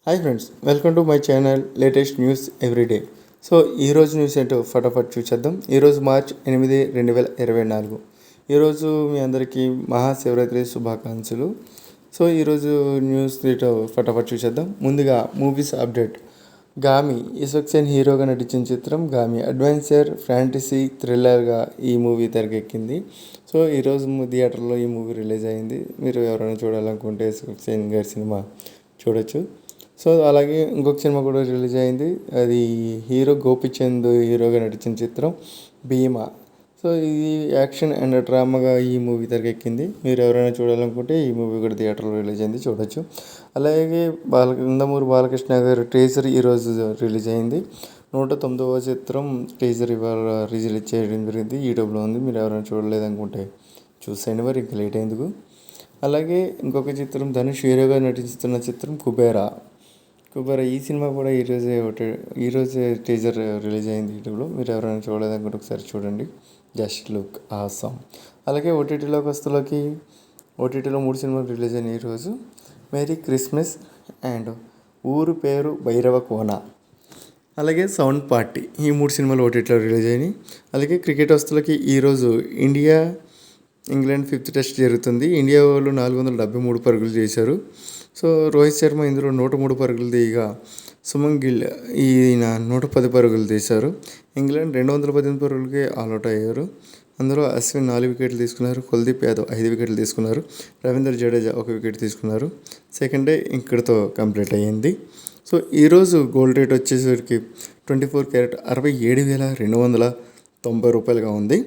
Hi friends, welcome to my channel latest news everyday. So ఈరోజు news ఏంటో ఫటాఫట్ చూసేద్దాం. ఈరోజు మార్చ్ 8, 2024. ఈరోజు మీ అందరికీ మహాశివరాత్రి శుభాకాంక్షలు. సో ఈరోజు న్యూస్ ఏంటో ఫటాఫట్ చూసేద్దాం. ముందుగా మూవీస్ అప్డేట్. గామి యశ్వంత్ సేన్ హీరోగా నటించిన చిత్రం గామి అడ్వెంచర్ ఫ్యాంటసీ థ్రిల్లర్గా ఈ మూవీ తెరకెక్కింది. సో ఈరోజు థియేటర్లో ఈ మూవీ రిలీజ్ అయింది. మీరు ఎవరైనా చూడాలనుకుంటే యశ్వంత్ సేన్ గారి సినిమా చూడొచ్చు. సో అలాగే ఇంకొక సినిమా కూడా రిలీజ్ అయింది. అది హీరో గోపిచంద్ హీరోగా నటించిన చిత్రం భీమా. సో ఇది యాక్షన్ అండ్ డ్రామాగా ఈ మూవీ తెరకెక్కింది. మీరు ఎవరైనా చూడాలనుకుంటే ఈ మూవీ కూడా థియేటర్లో రిలీజ్ అయింది, చూడొచ్చు. అలాగే నందమూరి బాలకృష్ణ గారి టీజర్ ఈరోజు రిలీజ్ అయింది. 109వ చిత్రం టీజర్ ఇవాళ రిలీజ్ చేయడం జరిగింది. యూట్యూబ్లో ఉంది. మీరు ఎవరైనా చూడలేదనుకుంటే చూసేయండి, మరి ఇంకా లేట్ అయిందుకు. అలాగే ఇంకొక చిత్రం ధనుష్ హీరోగా నటిస్తున్న చిత్రం కుబేరా. ఈ సినిమా కూడా ఈరోజే టీజర్ రిలీజ్ అయింది యూట్యూబ్లో. మీరు ఎవరైనా చూడలేదనుకుంటే ఒకసారి చూడండి. Just look awesome. అలాగే ఓటీటీలో 3 సినిమాలు రిలీజ్ అయినాయి ఈరోజు. మేరీ క్రిస్మస్ అండ్ ఊరు పేరు భైరవ కోన, అలాగే సౌండ్ పార్టీ. ఈ 3 సినిమాలు ఓటీటీలో రిలీజ్ అయినాయి. అలాగే క్రికెట్ వస్తువులకి ఈరోజు ఇండియా ఇంగ్లాండ్ 5th టెస్ట్ జరుగుతుంది. ఇండియా వాళ్ళు 473 పరుగులు చేశారు. సో రోహిత్ శర్మ ఇందులో 103 పరుగులు తీయగా సుమన్ గిల్ ఈయన 110 పరుగులు తీశారు. ఇంగ్లాండ్ 218 పరుగులకి ఆల్అౌట్ అయ్యారు. అందులో అశ్విన్ 4 వికెట్లు తీసుకున్నారు. కుల్దీప్ యాదవ్ 5 వికెట్లు తీసుకున్నారు. రవీంద్ర జడేజా 1 వికెట్ తీసుకున్నారు. సెకండ్ డే ఇక్కడితో కంప్లీట్ అయ్యింది. సో ఈరోజు గోల్డ్ రేట్ వచ్చేసరికి 24 క్యారెట్ 67,290 రూపాయలుగా ఉంది.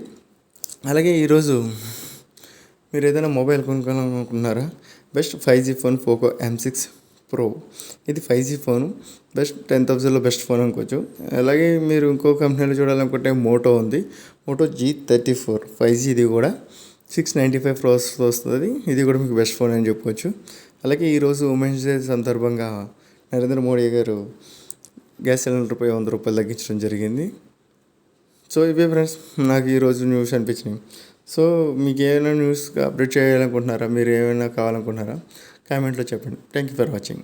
అలాగే ఈరోజు మీరు ఏదైనా మొబైల్ కొనుక్కోవాలనుకుంటున్నారా? Best 5G phone Poco M6 Pro. ఇది 5G ఫోను. బెస్ట్ 10,000లో బెస్ట్ ఫోన్ అనుకోవచ్చు. అలాగే మీరు ఇంకో కంపెనీలో చూడాలనుకుంటే మోటో ఉంది. Moto G34 5G. ఇది కూడా 695 ప్రాసెస్ వస్తుంది. ఇది కూడా మీకు బెస్ట్ ఫోన్ అని చెప్పుకోవచ్చు. అలాగే ఈరోజు ఉమెన్స్ డే సందర్భంగా నరేంద్ర మోడీ గారు గ్యాస్ సిలిండర్పై 100 రూపాయలు తగ్గించడం జరిగింది. సో ఇవే ఫ్రెండ్స్ నాకు ఈరోజు న్యూస్ అనిపించినాయి. సో మీకు ఏమైనా న్యూస్ అప్డేట్ చేయాలనుకుంటున్నారా? మీరు ఏమైనా కావాలనుకుంటున్నారా? కామెంట్లో చెప్పండి. Thank you for watching.